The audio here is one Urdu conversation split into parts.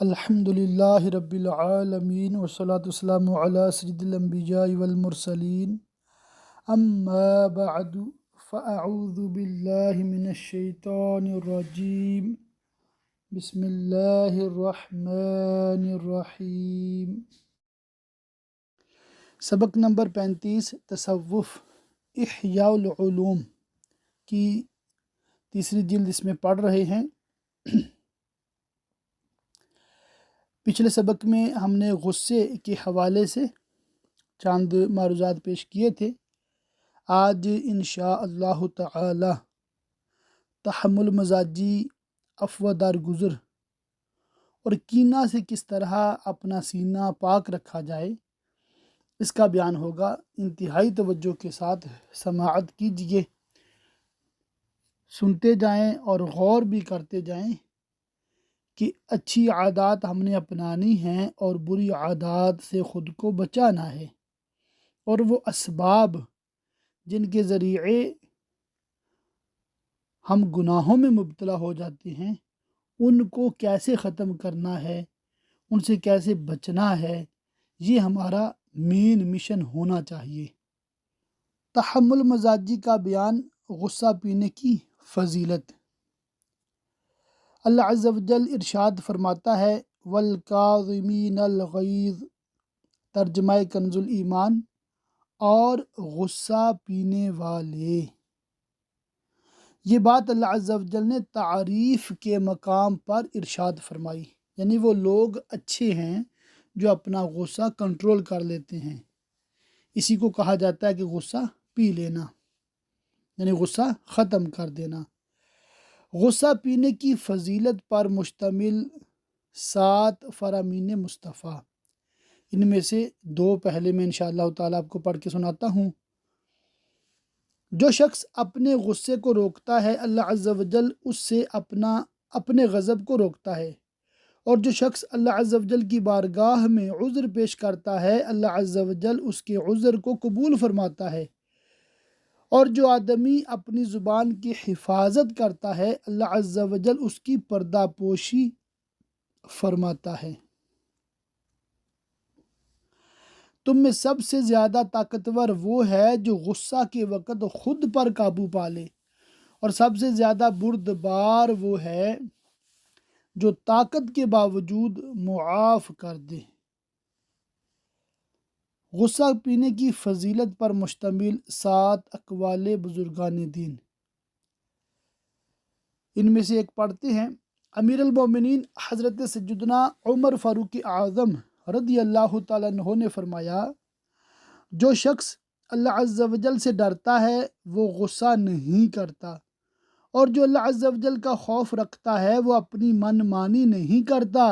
الحمد للہ رب العالمین والصلاة والسلام علی سید الانبیاء والمرسلین اما بعد فاعوذ باللہ من الشیطان الرجیم بسم اللہ الرحمن الرحیم۔ سبق نمبر 35 تصوف احیاء العلوم کی تیسری جلد اس میں پڑھ رہے ہیں۔ پچھلے سبق میں ہم نے غصے کے حوالے سے چند معروضات پیش کیے تھے۔ آج انشاء اللہ تعالی تحمل مزاجی، عفو درگزر اور کینہ سے کس طرح اپنا سینہ پاک رکھا جائے اس کا بیان ہوگا۔ انتہائی توجہ کے ساتھ سماعت کیجیے، سنتے جائیں اور غور بھی کرتے جائیں کہ اچھی عادات ہم نے اپنانی ہیں اور بری عادات سے خود کو بچانا ہے، اور وہ اسباب جن کے ذریعے ہم گناہوں میں مبتلا ہو جاتے ہیں ان کو کیسے ختم کرنا ہے، ان سے کیسے بچنا ہے، یہ ہمارا مین مشن ہونا چاہیے۔ تحمل مزاجی کا بیان، غصہ پینے کی فضیلت۔ اللہ عز و جل ارشاد فرماتا ہے والکاظمین الغیظ، ترجمہ کنز الایمان، اور غصہ پینے والے۔ یہ بات اللہ عز و جل نے تعریف کے مقام پر ارشاد فرمائی، یعنی وہ لوگ اچھے ہیں جو اپنا غصہ کنٹرول کر لیتے ہیں۔ اسی کو کہا جاتا ہے کہ غصہ پی لینا، یعنی غصہ ختم کر دینا۔ غصہ پینے کی فضیلت پر مشتمل 7 فرامین مصطفیٰ، ان میں سے 2 پہلے میں انشاءاللہ تعالیٰ آپ کو پڑھ کے سناتا ہوں۔ جو شخص اپنے غصے کو روکتا ہے اللہ عز و جل اس سے اپنے غضب کو روکتا ہے، اور جو شخص اللہ عز و جل کی بارگاہ میں عذر پیش کرتا ہے اللہ عز و جل اس کے عذر کو قبول فرماتا ہے، اور جو آدمی اپنی زبان کی حفاظت کرتا ہے اللہ عز و جل اس کی پردہ پوشی فرماتا ہے۔ تم میں سب سے زیادہ طاقتور وہ ہے جو غصہ کے وقت خود پر قابو پا لے، اور سب سے زیادہ بردبار وہ ہے جو طاقت کے باوجود معاف کر دے۔ غصہ پینے کی فضیلت پر مشتمل 7 اقوال بزرگان دین، ان میں سے ایک پڑھتے ہیں۔ امیر المومنین حضرت سیدنا عمر فاروق اعظم رضی اللہ تعالیٰ عنہ نے فرمایا، جو شخص اللہ عز و جل سے ڈرتا ہے وہ غصہ نہیں کرتا، اور جو اللہ عز و جل کا خوف رکھتا ہے وہ اپنی من مانی نہیں کرتا،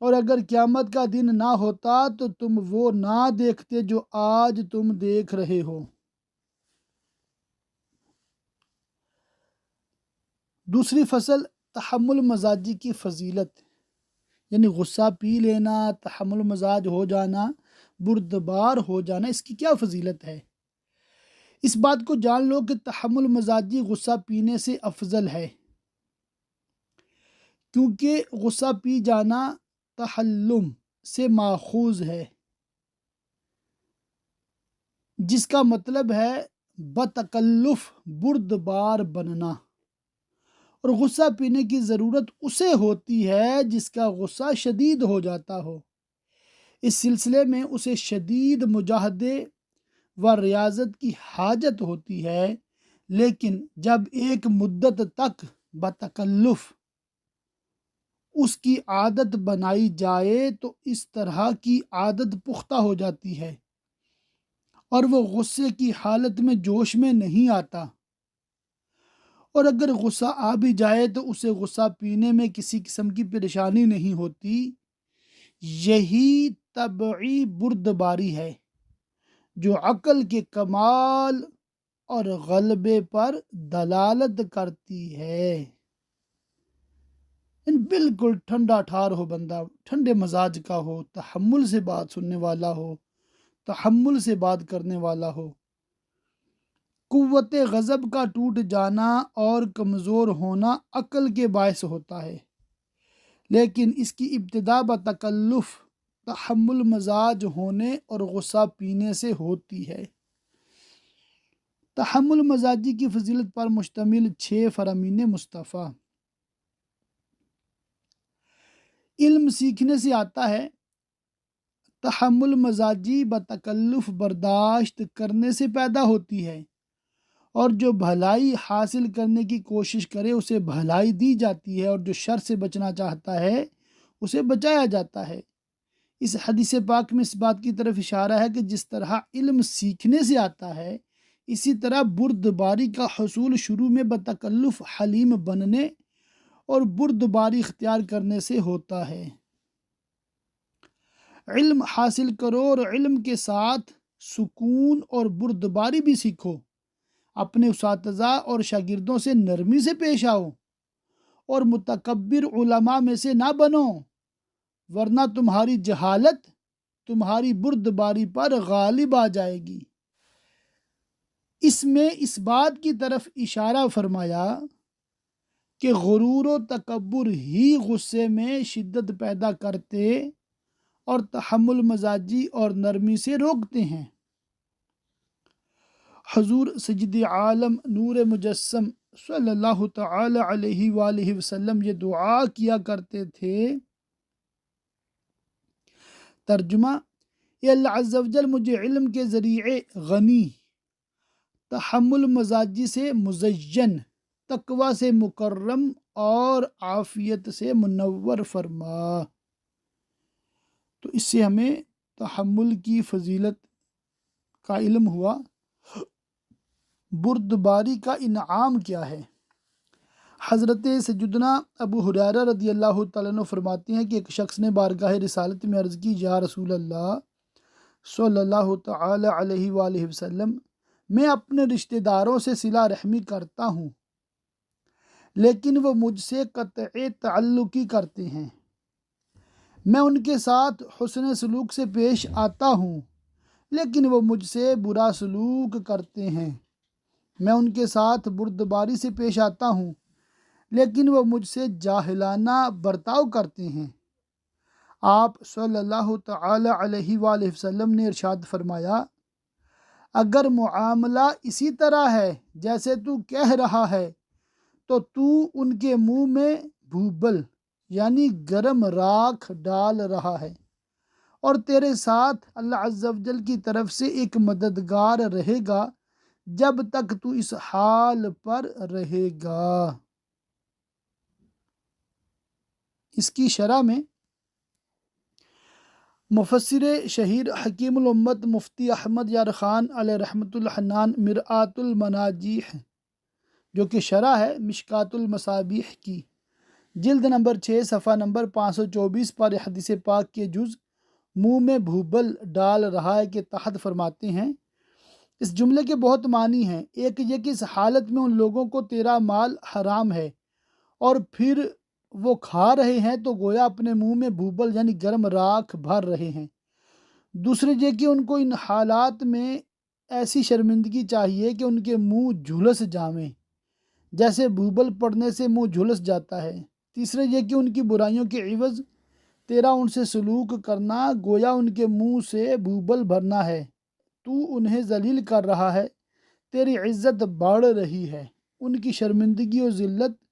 اور اگر قیامت کا دن نہ ہوتا تو تم وہ نہ دیکھتے جو آج تم دیکھ رہے ہو۔ دوسری فصل، تحمل مزاجی کی فضیلت، یعنی غصہ پی لینا، تحمل مزاج ہو جانا، بردبار ہو جانا، اس کی کیا فضیلت ہے؟ اس بات کو جان لو کہ تحمل مزاجی غصہ پینے سے افضل ہے، کیونکہ غصہ پی جانا تحلم سے ماخوذ ہے، جس کا مطلب ہے بتکلف بردبار بننا، اور غصہ پینے کی ضرورت اسے ہوتی ہے جس کا غصہ شدید ہو جاتا ہو۔ اس سلسلے میں اسے شدید مجاہدے و ریاضت کی حاجت ہوتی ہے، لیکن جب ایک مدت تک بتکلف اس کی عادت بنائی جائے تو اس طرح کی عادت پختہ ہو جاتی ہے اور وہ غصے کی حالت میں جوش میں نہیں آتا، اور اگر غصہ آ بھی جائے تو اسے غصہ پینے میں کسی قسم کی پریشانی نہیں ہوتی۔ یہی طبعی بردباری ہے جو عقل کے کمال اور غلبے پر دلالت کرتی ہے۔ بالکل ٹھنڈا ٹھار ہو بندہ، ٹھنڈے مزاج کا ہو، تحمل سے بات سننے والا ہو، تحمل سے بات کرنے والا ہو۔ قوت غضب کا ٹوٹ جانا اور کمزور ہونا عقل کے باعث ہوتا ہے، لیکن اس کی ابتدا بتکلف، تحمل مزاج ہونے اور غصہ پینے سے ہوتی ہے۔ تحمل مزاجی کی فضیلت پر مشتمل 6 فرامین مصطفیٰ۔ علم سیکھنے سے آتا ہے، تحمل مزاجی بتکلف برداشت کرنے سے پیدا ہوتی ہے، اور جو بھلائی حاصل کرنے کی کوشش کرے اسے بھلائی دی جاتی ہے، اور جو شر سے بچنا چاہتا ہے اسے بچایا جاتا ہے۔ اس حدیث پاک میں اس بات کی طرف اشارہ ہے کہ جس طرح علم سیکھنے سے آتا ہے، اسی طرح بردباری کا حصول شروع میں بتکلف حلیم بننے اور بردباری اختیار کرنے سے ہوتا ہے۔ علم حاصل کرو اور علم کے ساتھ سکون اور بردباری بھی سیکھو۔ اپنے اساتذہ اور شاگردوں سے نرمی سے پیش آؤ اور متکبر علماء میں سے نہ بنو، ورنہ تمہاری جہالت تمہاری بردباری پر غالب آ جائے گی۔ اس میں اس بات کی طرف اشارہ فرمایا کہ غرور و تکبر ہی غصے میں شدت پیدا کرتے اور تحمل مزاجی اور نرمی سے روکتے ہیں۔ حضور سید عالم نور مجسم صلی اللہ تعالی علیہ وآلہ وسلم یہ دعا کیا کرتے تھے، ترجمہ: اے اللہ عز و جل مجھے علم کے ذریعے غنی، تحمل مزاجی سے مزین، تقوی سے مکرم اور عافیت سے منور فرما۔ تو اس سے ہمیں تحمل کی فضیلت کا علم ہوا۔ بردباری کا انعام کیا ہے؟ حضرت سیدنا ابو ہریرہ رضی اللہ تعالیٰ عنہ فرماتے ہیں کہ ایک شخص نے بارگاہ رسالت میں عرض کی، یا رسول اللہ صلی اللہ تعالی علیہ وآلہ وسلم، میں اپنے رشتہ داروں سے صلہ رحمی کرتا ہوں، لیکن وہ مجھ سے قطع تعلقی کرتے ہیں۔ میں ان کے ساتھ حسن سلوک سے پیش آتا ہوں، لیکن وہ مجھ سے برا سلوک کرتے ہیں۔ میں ان کے ساتھ بردباری سے پیش آتا ہوں، لیکن وہ مجھ سے جاہلانہ برتاؤ کرتے ہیں۔ آپ صلی اللہ تعالی علیہ وآلہ وسلم نے ارشاد فرمایا، اگر معاملہ اسی طرح ہے جیسے تو کہہ رہا ہے تو ان کے منہ میں بھوبل یعنی گرم راکھ ڈال رہا ہے، اور تیرے ساتھ اللہ عز و جل کی طرف سے ایک مددگار رہے گا جب تک تو اس حال پر رہے گا۔ اس کی شرح میں مفسر شہیر حکیم الامت مفتی احمد یار خان علیہ رحمۃ الحنان مرآت المناجیح، جو کہ شرح ہے مشکات المصابیح کی، جلد نمبر 6 صفحہ نمبر 524 پر حدیث پاک کے جز منہ میں بھوبل ڈال رہا ہے کے تحت فرماتے ہیں، اس جملے کے بہت معنی ہیں۔ ایک یہ کہ اس حالت میں ان لوگوں کو تیرا مال حرام ہے اور پھر وہ کھا رہے ہیں تو گویا اپنے منہ میں بھوبل یعنی گرم راکھ بھر رہے ہیں۔ دوسرے یہ کہ ان کو ان حالات میں ایسی شرمندگی چاہیے کہ ان کے منہ جھلس جائیں، جیسے بھوبل پڑنے سے منہ جھلس جاتا ہے۔ تیسرے یہ کہ ان کی برائیوں کے عوض تیرا ان سے سلوک کرنا گویا ان کے منہ سے بھوبل بھرنا ہے، تو انہیں ذلیل کر رہا ہے، تیری عزت بڑھ رہی ہے۔ ان کی شرمندگی و ذلت،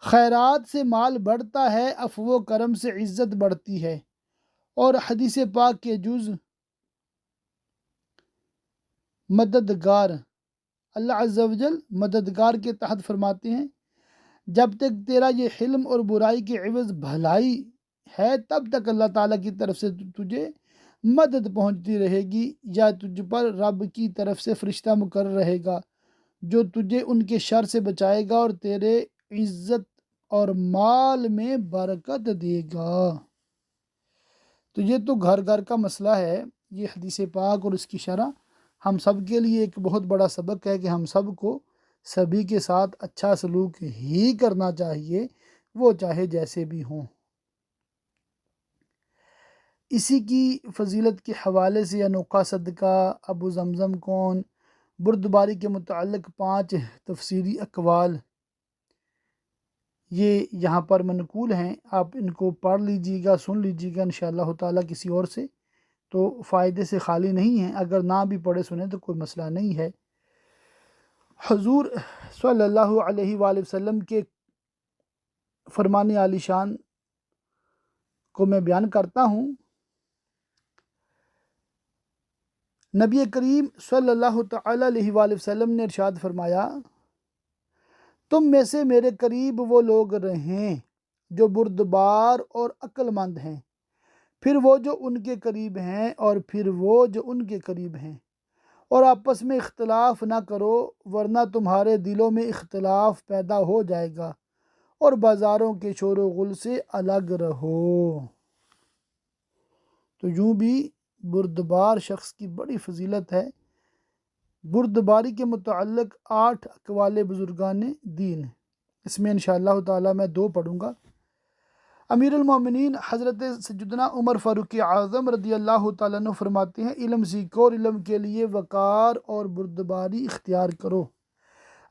خیرات سے مال بڑھتا ہے، عفو و کرم سے عزت بڑھتی ہے۔ اور حدیث پاک کے جز مددگار، اللہ عز و جل مددگار کے تحت فرماتے ہیں، جب تک تیرا یہ حلم اور برائی کے عوض بھلائی ہے تب تک اللہ تعالیٰ کی طرف سے تجھے مدد پہنچتی رہے گی، یا تجھ پر رب کی طرف سے فرشتہ مقرر رہے گا جو تجھے ان کے شر سے بچائے گا اور تیرے عزت اور مال میں برکت دے گا۔ تو یہ تو گھر گھر کا مسئلہ ہے، یہ حدیث پاک اور اس کی شرح ہم سب کے لیے ایک بہت بڑا سبق ہے کہ ہم سب کو سبھی کے ساتھ اچھا سلوک ہی کرنا چاہیے، وہ چاہے جیسے بھی ہوں۔ اسی کی فضیلت کے حوالے سے انوکھا صدقہ، ابو زمزم کون، بردباری کے متعلق 5 تفسیری اقوال یہ یہاں پر منقول ہیں، آپ ان کو پڑھ لیجیے گا، سن لیجیے گا انشاءاللہ تعالیٰ کسی اور سے، تو فائدے سے خالی نہیں ہیں، اگر نہ بھی پڑھے سنیں تو کوئی مسئلہ نہیں ہے۔ حضور صلی اللہ علیہ وآلہ وسلم کے فرمان عالی شان کو میں بیان کرتا ہوں۔ نبی کریم صلی اللہ تعالی علیہ وآلہ وسلم نے ارشاد فرمایا، تم میں سے میرے قریب وہ لوگ رہیں جو بردبار اور عقل مند ہیں، پھر وہ جو ان کے قریب ہیں، اور پھر وہ جو ان کے قریب ہیں، اور آپس میں اختلاف نہ کرو ورنہ تمہارے دلوں میں اختلاف پیدا ہو جائے گا، اور بازاروں کے شور و غل سے الگ رہو۔ تو یوں بھی بردبار شخص کی بڑی فضیلت ہے۔ بردباری کے متعلق 8 اقوال بزرگان دین، اس میں انشاءاللہ تعالی میں 2 پڑھوں گا۔ امیر المومنین حضرت سیدنا عمر فاروق اعظم رضی اللہ تعالیٰ عنہ فرماتے ہیں، علم سیکھو اور علم کے لیے وقار اور بردباری اختیار کرو۔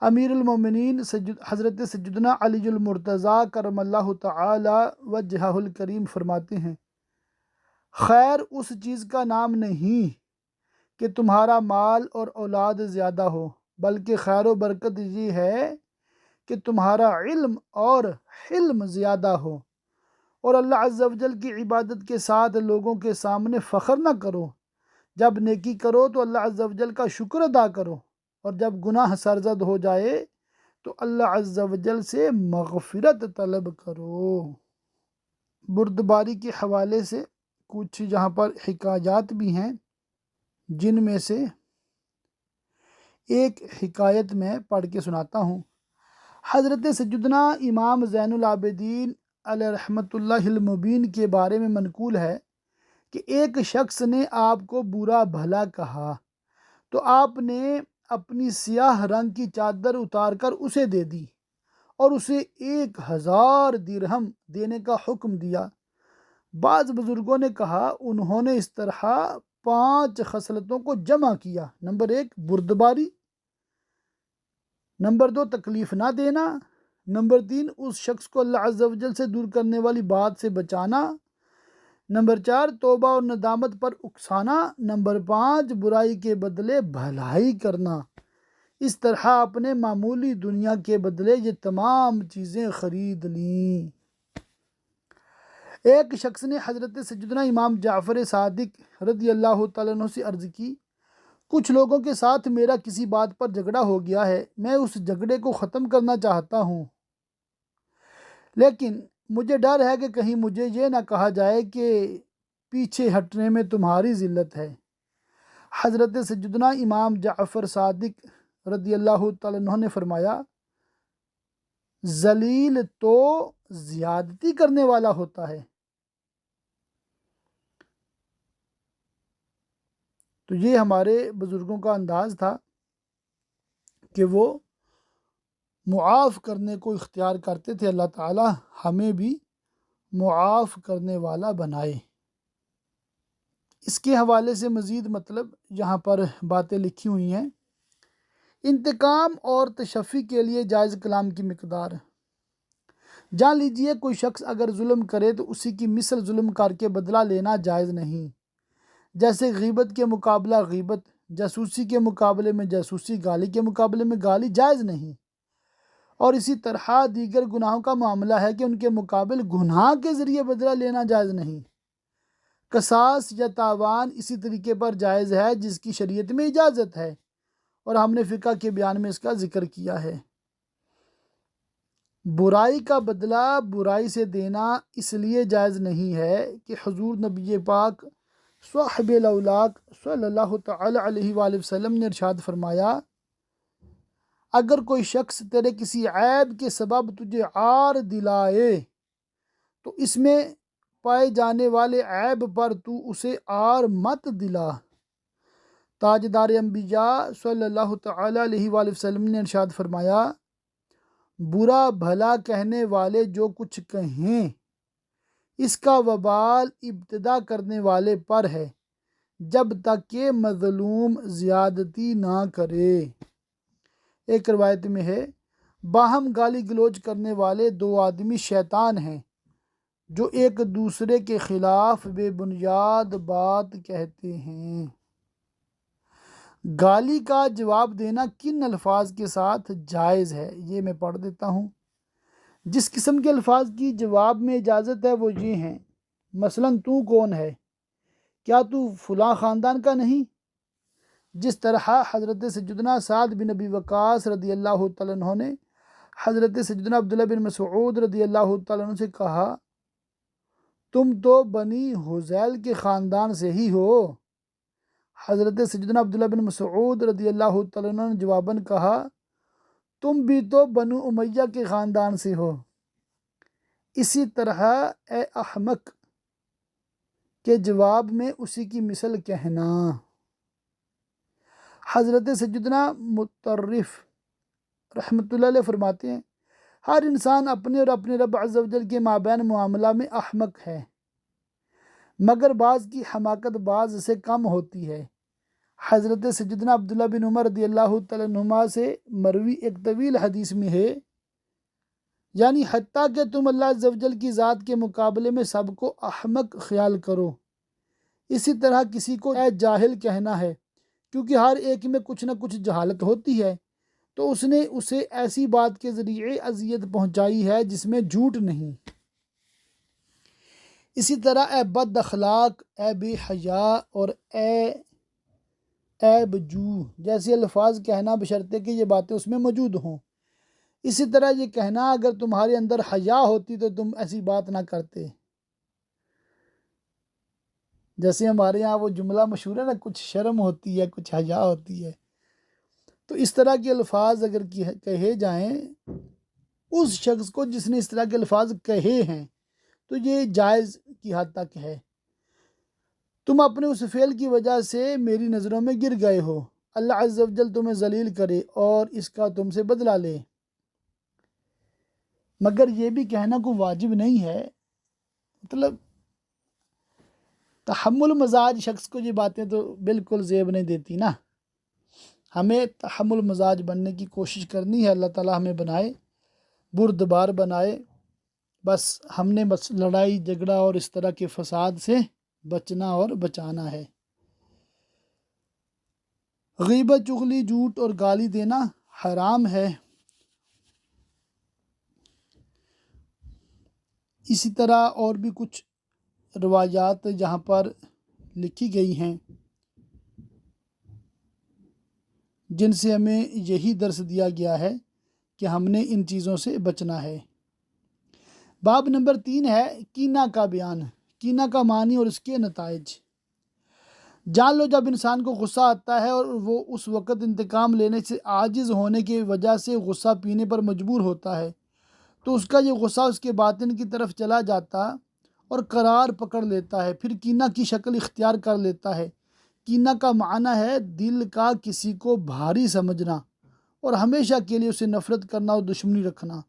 امیر المومنین حضرت سیدنا علی المرتضیٰ کرم اللہ تعالی وجہہ الکریم فرماتے ہیں، خیر اس چیز کا نام نہیں کہ تمہارا مال اور اولاد زیادہ ہو، بلکہ خیر و برکت یہ ہے کہ تمہارا علم اور حلم زیادہ ہو، اور اللہ عز و جل کی عبادت کے ساتھ لوگوں کے سامنے فخر نہ کرو۔ جب نیکی کرو تو اللہ عز و جل کا شکر ادا کرو، اور جب گناہ سرزد ہو جائے تو اللہ عز و جل سے مغفرت طلب کرو۔ بردباری کے حوالے سے کچھ جہاں پر حکایات بھی ہیں، جن میں سے ایک حکایت میں پڑھ کے سناتا ہوں۔ حضرت سیدنا امام زین العابدین علیہ رحمۃ اللہ المبین کے بارے میں منقول ہے کہ ایک شخص نے آپ کو برا بھلا کہا تو آپ نے اپنی سیاہ رنگ کی چادر اتار کر اسے دے دی اور اسے 1000 درہم دینے کا حکم دیا۔ بعض بزرگوں نے کہا انہوں نے اس طرح 5 خصلتوں کو جمع کیا: نمبر 1 بردباری، نمبر 2 تکلیف نہ دینا، نمبر 3 اس شخص کو اللہ عز و جل سے دور کرنے والی بات سے بچانا، نمبر 4 توبہ اور ندامت پر اکسانا، نمبر 5 برائی کے بدلے بھلائی کرنا۔ اس طرح اپنے معمولی دنیا کے بدلے یہ تمام چیزیں خرید لیں۔ ایک شخص نے حضرت سیدنا امام جعفر صادق رضی اللہ تعالیٰ عنہ سے عرض کی، کچھ لوگوں کے ساتھ میرا کسی بات پر جھگڑا ہو گیا ہے، میں اس جھگڑے کو ختم کرنا چاہتا ہوں، لیکن مجھے ڈر ہے کہ کہیں مجھے یہ نہ کہا جائے کہ پیچھے ہٹنے میں تمہاری ذلت ہے۔ حضرت سیدنا امام جعفر صادق رضی اللہ تعالیٰ عنہ نے فرمایا، ذلیل تو زیادتی کرنے والا ہوتا ہے۔ تو یہ ہمارے بزرگوں کا انداز تھا کہ وہ معاف کرنے کو اختیار کرتے تھے۔ اللہ تعالی ہمیں بھی معاف کرنے والا بنائے۔ اس کے حوالے سے مزید مطلب یہاں پر باتیں لکھی ہوئی ہیں۔ انتقام اور تشفی کے لیے جائز کلام کی مقدار۔ جان لیجئے کوئی شخص اگر ظلم کرے تو اسی کی مثل ظلم کر کے بدلہ لینا جائز نہیں۔ جیسے غیبت کے مقابلہ غیبت، جاسوسی کے مقابلے میں جاسوسی، گالی کے مقابلے میں گالی جائز نہیں۔ اور اسی طرح دیگر گناہوں کا معاملہ ہے کہ ان کے مقابل گناہ کے ذریعے بدلہ لینا جائز نہیں۔ قصاص یا تاوان اسی طریقے پر جائز ہے جس کی شریعت میں اجازت ہے، اور ہم نے فقہ کے بیان میں اس کا ذکر کیا ہے۔ برائی کا بدلہ برائی سے دینا اس لیے جائز نہیں ہے کہ حضور نبی پاک صاحب الاولاق صلی اللہ تعالی علیہ وآلہ وسلم نے ارشاد فرمایا، اگر کوئی شخص تیرے کسی عیب کے سبب تجھے عار دلائے تو اس میں پائے جانے والے عیب پر تو اسے عار مت دلا۔ تاجدار انبیاء صلی اللہ تعالی علیہ وآلہ وسلم نے ارشاد فرمایا، برا بھلا کہنے والے جو کچھ کہیں اس کا وبال ابتدا کرنے والے پر ہے جب تک کہ مظلوم زیادتی نہ کرے۔ ایک روایت میں ہے، باہم گالی گلوچ کرنے والے دو آدمی شیطان ہیں جو ایک دوسرے کے خلاف بے بنیاد بات کہتے ہیں۔ گالی کا جواب دینا کن الفاظ کے ساتھ جائز ہے؟ یہ میں پڑھ دیتا ہوں۔ جس قسم کے الفاظ کی جواب میں اجازت ہے وہ یہ ہیں، مثلاً تو کون ہے؟ کیا تو فلاں خاندان کا نہیں؟ جس طرح حضرت سیدنا سعد بن ابی وقاص رضی اللہ تعالیٰ عنہ نے حضرت سیدنا عبداللہ بن مسعود رضی اللہ تعالیٰ عنہ سے کہا، تم تو بنی حذیل کے خاندان سے ہی ہو۔ حضرت سیدنا عبداللہ بن مسعود رضی اللہ تعالیٰ عنہ نے جواباً کہا، تم بھی تو بنو امیہ کے خاندان سے ہو۔ اسی طرح اے احمق کے جواب میں اسی کی مثل کہنا۔ حضرت سیدنا مطرف رحمۃ اللہ علیہ فرماتے ہیں، ہر انسان اپنے اور اپنے رب عز و جل کے مابین معاملہ میں احمق ہے، مگر بعض کی حماقت بعض سے کم ہوتی ہے۔ حضرت سیدنا عبداللہ بن عمر رضی اللہ تعالیٰ عنہما سے مروی ایک طویل حدیث میں ہے، یعنی حتیٰ کہ تم اللہ عز و جل کی ذات کے مقابلے میں سب کو احمق خیال کرو، اسی طرح کسی کو اے جاہل کہنا ہے، کیونکہ ہر ایک میں کچھ نہ کچھ جہالت ہوتی ہے، تو اس نے اسے ایسی بات کے ذریعے اذیت پہنچائی ہے جس میں جھوٹ نہیں۔ اسی طرح اے بد اخلاق، اے بے حیا اور اے عیب جو جیسے الفاظ کہنا بشرطے کہ یہ باتیں اس میں موجود ہوں۔ اسی طرح یہ کہنا، اگر تمہارے اندر حیا ہوتی تو تم ایسی بات نہ کرتے۔ جیسے ہمارے ہاں وہ جملہ مشہور ہے نا، کچھ شرم ہوتی ہے کچھ حیا ہوتی ہے، تو اس طرح کے الفاظ اگر کہے جائیں اس شخص کو جس نے اس طرح کے الفاظ کہے ہیں تو یہ جائز کی حد تک ہے۔ تم اپنے اس فعل کی وجہ سے میری نظروں میں گر گئے ہو، اللہ عز و جل تمہیں ذلیل کرے اور اس کا تم سے بدلہ لے۔ مگر یہ بھی کہنا کوئی واجب نہیں ہے، مطلب تحمل مزاج شخص کو یہ باتیں تو بالکل زیب نہیں دیتی نا۔ ہمیں تحمل مزاج بننے کی کوشش کرنی ہے، اللہ تعالیٰ ہمیں بنائے بردبار بنائے، بس ہم نے بس لڑائی جھگڑا اور اس طرح کے فساد سے بچنا اور بچانا ہے۔ غیبت، چغلی، جھوٹ اور گالی دینا حرام ہے۔ اسی طرح اور بھی کچھ روایات جہاں پر لکھی گئی ہیں جن سے ہمیں یہی درس دیا گیا ہے کہ ہم نے ان چیزوں سے بچنا ہے۔ باب نمبر 3 ہے کینہ کا بیان، کینہ کا معنی اور اس کے نتائج۔ جان لو جب انسان کو غصہ آتا ہے اور وہ اس وقت انتقام لینے سے عاجز ہونے کی وجہ سے غصہ پینے پر مجبور ہوتا ہے تو اس کا یہ غصہ اس کے باطن کی طرف چلا جاتا اور قرار پکڑ لیتا ہے، پھر کینہ کی شکل اختیار کر لیتا ہے۔ کینہ کا معنی ہے دل کا کسی کو بھاری سمجھنا اور ہمیشہ کے لیے اسے نفرت کرنا اور دشمنی رکھنا۔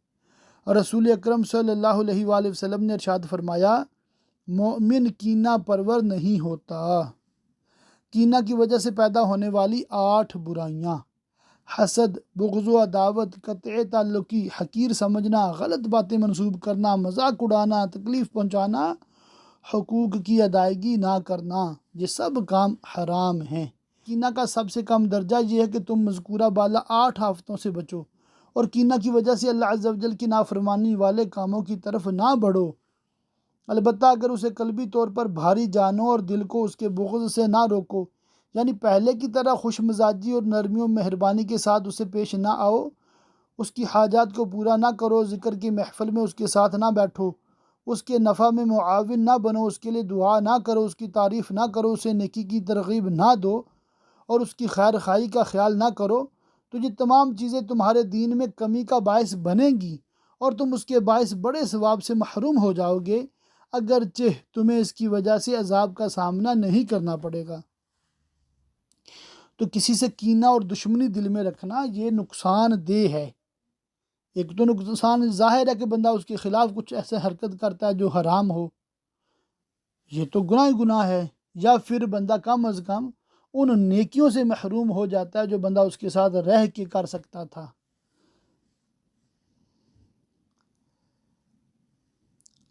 رسول اکرم صلی اللہ علیہ وآلہ وسلم نے ارشاد فرمایا، مومن کینہ پرور نہیں ہوتا۔ کینہ کی وجہ سے پیدا ہونے والی 8 برائیاں: حسد، بغض و عداوت، قطع تعلقی، حقیر سمجھنا، غلط باتیں منسوب کرنا، مذاق اڑانا، تکلیف پہنچانا، حقوق کی ادائیگی نہ کرنا، یہ سب کام حرام ہیں۔ کینہ کا سب سے کم درجہ یہ ہے کہ تم مذکورہ بالا 8 آفتوں سے بچو اور کینہ کی وجہ سے اللہ عز و جل کی نافرمانی والے کاموں کی طرف نہ بڑھو۔ البتہ اگر اسے قلبی طور پر بھاری جانو اور دل کو اس کے بغض سے نہ روکو، یعنی پہلے کی طرح خوش مزاجی اور نرمی و مہربانی کے ساتھ اسے پیش نہ آؤ، اس کی حاجات کو پورا نہ کرو، ذکر کی محفل میں اس کے ساتھ نہ بیٹھو، اس کے نفع میں معاون نہ بنو، اس کے لیے دعا نہ کرو، اس کی تعریف نہ کرو، اسے نیکی کی ترغیب نہ دو اور اس کی خیر خواہی کا خیال نہ کرو، تو یہ تمام چیزیں تمہارے دین میں کمی کا باعث بنیں گی اور تم اس کے باعث بڑے ثواب سے محروم ہو جاؤ گے، اگرچہ تمہیں اس کی وجہ سے عذاب کا سامنا نہیں کرنا پڑے گا۔ تو کسی سے کینہ اور دشمنی دل میں رکھنا یہ نقصان دہ ہے۔ ایک تو نقصان ظاہر ہے کہ بندہ اس کے خلاف کچھ ایسے حرکت کرتا ہے جو حرام ہو، یہ تو گناہ ہی گناہ ہے، یا پھر بندہ کم از کم ان نیکیوں سے محروم ہو جاتا ہے جو بندہ اس کے ساتھ رہ کے کر سکتا تھا۔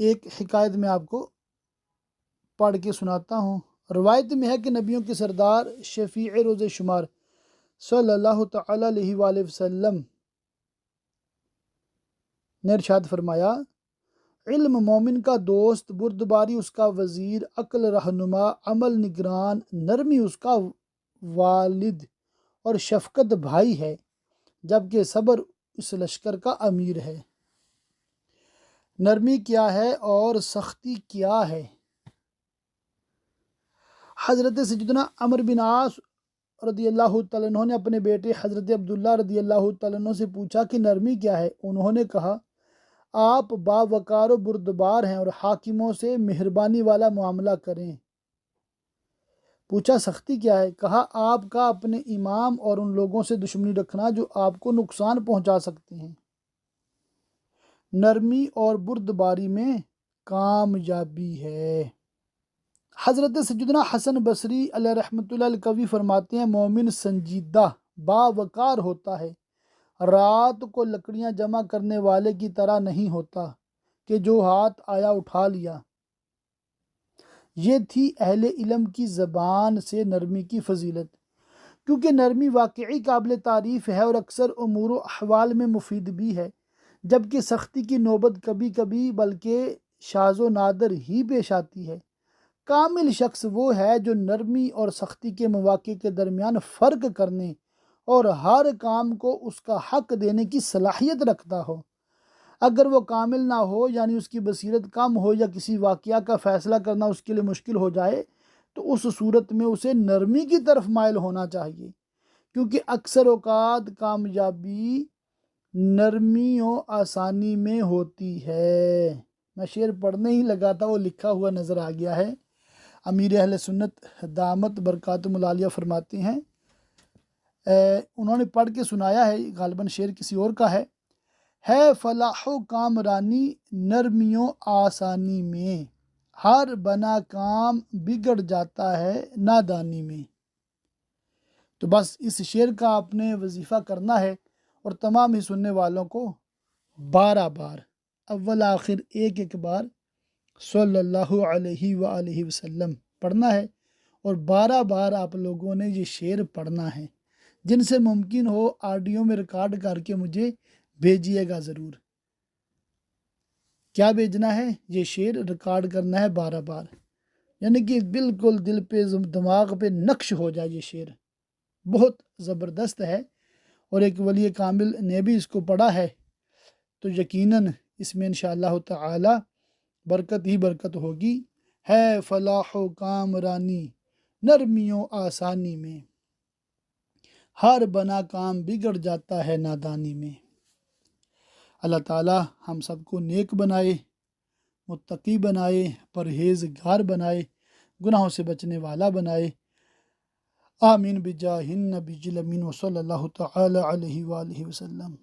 ایک حکایت میں آپ کو پڑھ کے سناتا ہوں۔ روایت میں ہے کہ نبیوں کے سردار شفیع روز شمار صلی اللہ تعالیٰ علیہ وآلہ وسلم نے ارشاد فرمایا، علم مومن کا دوست، بردباری اس کا وزیر، عقل رہنما، عمل نگران، نرمی اس کا والد اور شفقت بھائی ہے، جبکہ صبر اس لشکر کا امیر ہے۔ نرمی کیا ہے اور سختی کیا ہے؟ حضرت سیدنا عمرو بن عاص رضی اللہ تعالیٰ عنہ نے اپنے بیٹے حضرت عبداللہ رضی اللہ تعالیٰ عنہ سے پوچھا کہ نرمی کیا ہے؟ انہوں نے کہا، آپ باوقار و بردبار ہیں اور حاکموں سے مہربانی والا معاملہ کریں۔ پوچھا سختی کیا ہے؟ کہا، آپ کا اپنے امام اور ان لوگوں سے دشمنی رکھنا جو آپ کو نقصان پہنچا سکتے ہیں۔ نرمی اور بردباری میں کامیابی ہے۔ حضرت سیدنا حسن بصری علیہ رحمۃ اللہ القوی فرماتے ہیں، مومن سنجیدہ باوقار ہوتا ہے، رات کو لکڑیاں جمع کرنے والے کی طرح نہیں ہوتا کہ جو ہاتھ آیا اٹھا لیا۔ یہ تھی اہل علم کی زبان سے نرمی کی فضیلت، کیونکہ نرمی واقعی قابل تعریف ہے اور اکثر امور و احوال میں مفید بھی ہے، جبکہ سختی کی نوبت کبھی کبھی بلکہ شاذ و نادر ہی پیش آتی ہے۔ کامل شخص وہ ہے جو نرمی اور سختی کے مواقع کے درمیان فرق کرنے اور ہر کام کو اس کا حق دینے کی صلاحیت رکھتا ہو۔ اگر وہ کامل نہ ہو، یعنی اس کی بصیرت کم ہو یا کسی واقعہ کا فیصلہ کرنا اس کے لیے مشکل ہو جائے، تو اس صورت میں اسے نرمی کی طرف مائل ہونا چاہیے، کیونکہ اکثر اوقات کامیابی نرمی و آسانی میں ہوتی ہے۔ میں شعر پڑھنے ہی لگا تھا، وہ لکھا ہوا نظر آ گیا ہے۔ امیر اہل سنت دامت برکاتہم العالیہ فرماتے ہیں، انہوں نے پڑھ کے سنایا ہے، غالباً شعر کسی اور کا ہے فلاح و کامرانی نرمیوں آسانی میں، ہر بنا کام بگڑ جاتا ہے نادانی میں۔ تو بس اس شعر کا آپ نے وظیفہ کرنا ہے اور تمام ہی سننے والوں کو 12 بار، اول آخر ایک بار صلی اللہ علیہ وآلہ وسلم پڑھنا ہے، اور 12 بار آپ لوگوں نے یہ شعر پڑھنا ہے۔ جن سے ممکن ہو آڈیو میں ریکارڈ کر کے مجھے بھیجیے گا ضرور۔ کیا بھیجنا ہے؟ یہ شعر ریکارڈ کرنا ہے 12 بار، یعنی کہ بالکل دل پہ دماغ پہ نقش ہو جائے۔ یہ شعر بہت زبردست ہے، اور ایک ولی کامل نے بھی اس کو پڑھا ہے، تو یقیناً اس میں انشاءاللہ تعالی برکت ہی برکت ہوگی۔ ہے فلاح و کامرانی نرمیوں آسانی میں، ہر بنا کام بگڑ جاتا ہے نادانی میں۔ اللہ تعالی ہم سب کو نیک بنائے، متقی بنائے، پرہیزگار بنائے، گناہوں سے بچنے والا بنائے۔ آمین بجاہ النبی الامین وصلی اللہ تعالی علیہ وآلہ وسلم۔